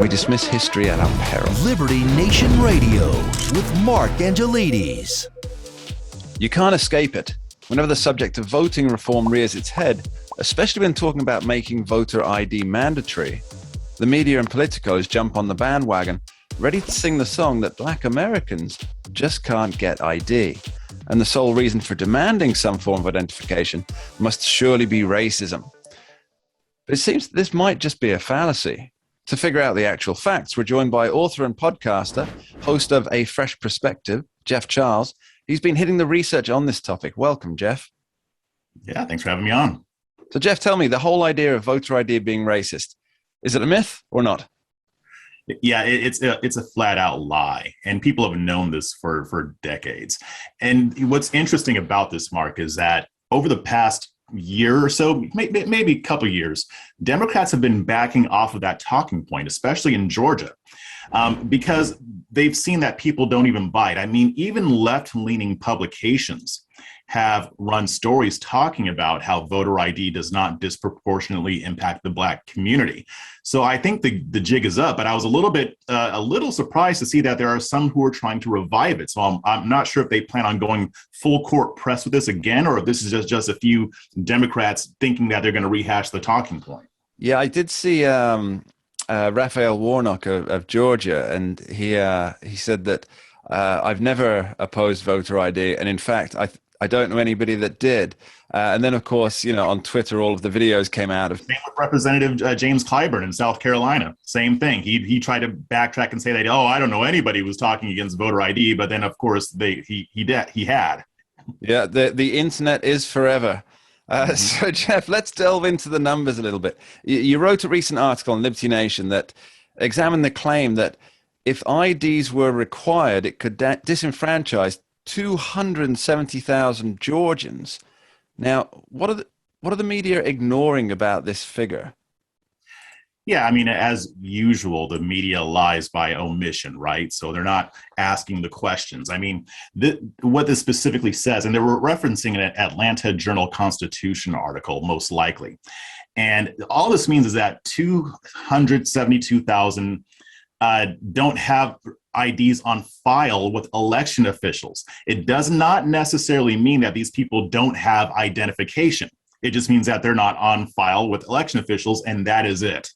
We dismiss history at our peril. Liberty Nation Radio with Mark Angelides. You can't escape it. Whenever the subject of voting reform rears its head, especially when talking about making voter ID mandatory, the media and politicos jump on the bandwagon, ready to sing the song that Black Americans just can't get ID. And the sole reason for demanding some form of identification must surely be racism. But it seems that this might just be a fallacy. To figure out the actual facts, we're joined by author and podcaster, host of A Fresh Perspective, Jeff Charles. He's been hitting the research on this topic. Welcome, Jeff. Yeah, thanks for having me on. So, Jeff, tell me, the whole idea of voter ID being racist, is it a myth or not? Yeah, it's a flat out lie, and people have known this for decades. And what's interesting about this, Mark, is that over the past year or so, maybe a couple of years, Democrats have been backing off of that talking point, especially in Georgia, because they've seen that people don't even buy it. I mean, even left-leaning publications have run stories talking about how voter ID does not disproportionately impact the Black community. So I think the jig is up, but I was a little surprised to see that there are some who are trying to revive it. So I'm not sure if they plan on going full court press with this again, or if this is just a few Democrats thinking that they're going to rehash the talking point. Yeah, I did see Raphael Warnock of Georgia, and he said that I've never opposed voter ID, and in fact, I don't know anybody that did. And then, of course, on Twitter, all of the videos came out of. Same with Representative James Clyburn in South Carolina. Same thing. He tried to backtrack and say that, I don't know anybody who was talking against voter ID, but then, of course, he had. Yeah, the internet is forever. So, Jeff, let's delve into the numbers a little bit. You wrote a recent article on Liberty Nation that examined the claim that if IDs were required, it could disenfranchise 270,000 Georgians. Now, what are the media ignoring about this figure? Yeah, I mean, as usual, the media lies by omission, right? So they're not asking the questions. I mean, what this specifically says, and they were referencing an Atlanta Journal-Constitution article, most likely. And all this means is that 272,000 don't have IDs on file with election officials. It does not necessarily mean that these people don't have identification. It just means that they're not on file with election officials, and that is it.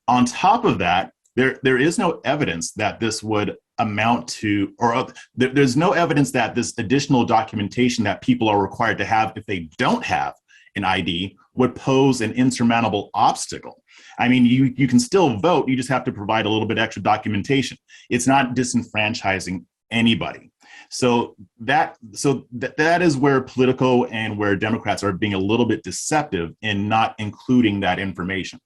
On top of that, there is no evidence that this would amount to, or there's no evidence that this additional documentation that people are required to have if they don't have an ID would pose an insurmountable obstacle. I mean, you can still vote, you just have to provide a little bit extra documentation. It's not disenfranchising anybody. So that is where Politico and where Democrats are being a little bit deceptive in not including that information.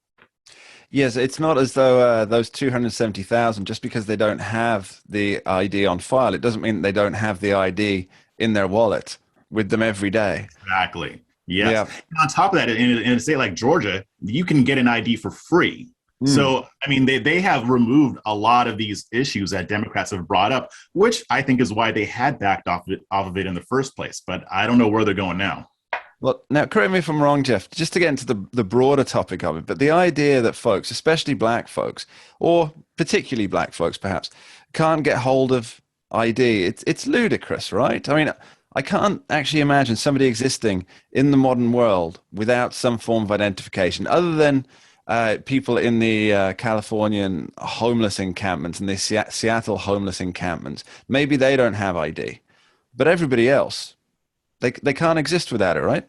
Yes, it's not as though those 270,000, just because they don't have the ID on file, it doesn't mean they don't have the ID in their wallet with them every day. Exactly. Yes. Yeah. And on top of that, in a state like Georgia, you can get an ID for free. So, I mean, they have removed a lot of these issues that Democrats have brought up, which I think is why they had backed off of it in the first place. But I don't know where they're going now. Well, now, correct me if I'm wrong, Jeff, just to get into the broader topic of it, but the idea that folks, especially Black folks, or particularly Black folks perhaps, can't get hold of ID, it's ludicrous, right? I mean, I can't actually imagine somebody existing in the modern world without some form of identification, other than people in the Californian homeless encampments and the Seattle homeless encampments. Maybe they don't have ID, but everybody else, they can't exist without it, right?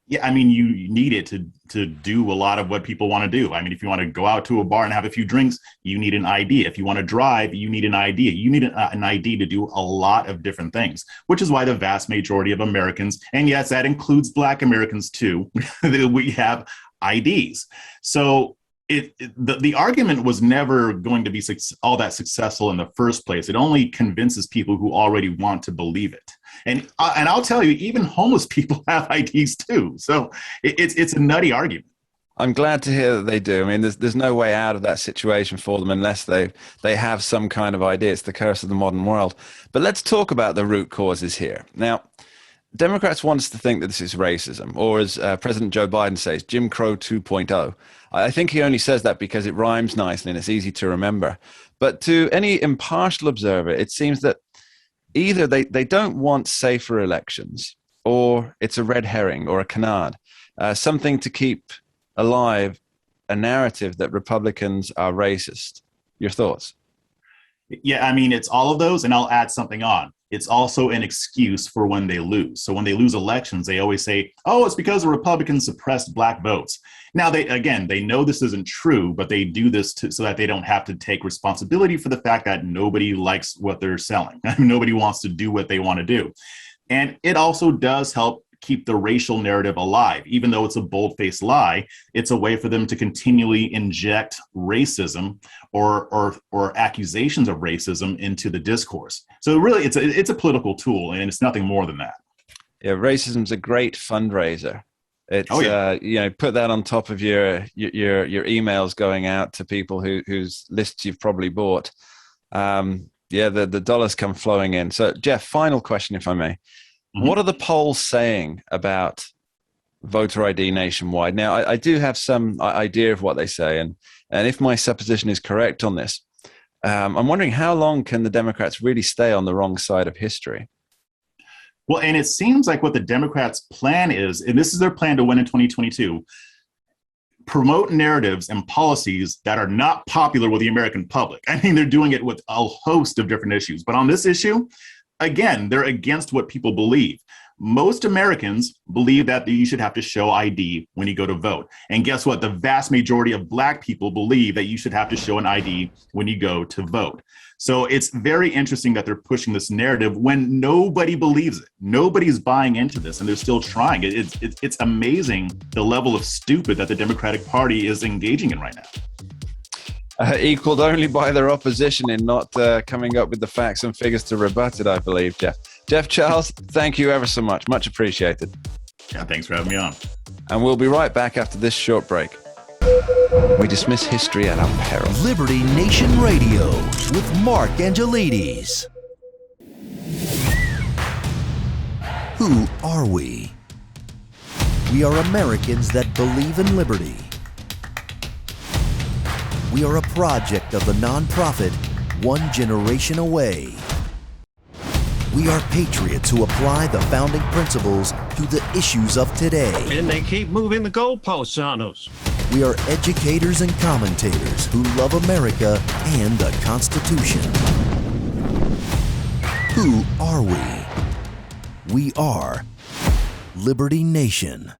Yeah, I mean, you need it to do a lot of what people want to do. I mean, if you want to go out to a bar and have a few drinks, you need an ID. If you want to drive, you need an ID. You need an ID to do a lot of different things, which is why the vast majority of Americans, and yes, that includes Black Americans too, we have IDs. So the argument was never going to be all that successful in the first place. It only convinces people who already want to believe it. And I'll tell you, even homeless people have IDs too. So it's a nutty argument. I'm glad to hear that they do. I mean, there's no way out of that situation for them unless they have some kind of idea. It's the curse of the modern world. But let's talk about the root causes here. Now, Democrats want us to think that this is racism, or as President Joe Biden says, Jim Crow 2.0. I think he only says that because it rhymes nicely and it's easy to remember. But to any impartial observer, it seems that either they don't want safer elections, or it's a red herring or a canard, something to keep alive a narrative that Republicans are racist. Your thoughts? Yeah, I mean, it's all of those, and I'll add something on. It's also an excuse for when they lose. So when they lose elections, they always say, oh, it's because the Republicans suppressed black votes. Now, they know this isn't true, but they do this so that they don't have to take responsibility for the fact that nobody likes what they're selling. Nobody wants to do what they want to do. And it also does help keep the racial narrative alive. Even though it's a bold-faced lie, it's a way for them to continually inject racism or accusations of racism into the discourse. So really, it's a political tool, and it's nothing more than that. Yeah, racism's a great fundraiser. It's put that on top of your emails going out to people whose lists you've probably bought. The dollars come flowing in. So, Jeff, final question, if I may. Mm-hmm. What are the polls saying about voter ID nationwide? Now, I do have some idea of what they say, and if my supposition is correct on this, I'm wondering how long can the Democrats really stay on the wrong side of history? Well, and it seems like what the Democrats' plan is, and this is their plan to win in 2022, promote narratives and policies that are not popular with the American public. I mean, they're doing it with a host of different issues. But on this issue, again, they're against what people believe. Most Americans believe that you should have to show ID when you go to vote. And guess what? The vast majority of Black people believe that you should have to show an ID when you go to vote. So it's very interesting that they're pushing this narrative when nobody believes it. Nobody's buying into this, and they're still trying. It's amazing the level of stupid that the Democratic Party is engaging in right now. Equaled only by their opposition in not coming up with the facts and figures to rebut it, I believe, Jeff. Jeff Charles, thank you ever so much. Much appreciated. Yeah, thanks for having me on. And we'll be right back after this short break. We dismiss history at our peril. Liberty Nation Radio with Mark Angelides. Who are we? We are Americans that believe in liberty. We are a project of the nonprofit One Generation Away. We are patriots who apply the founding principles to the issues of today. And they keep moving the goalposts on us. We are educators and commentators who love America and the Constitution. Who are we? We are Liberty Nation.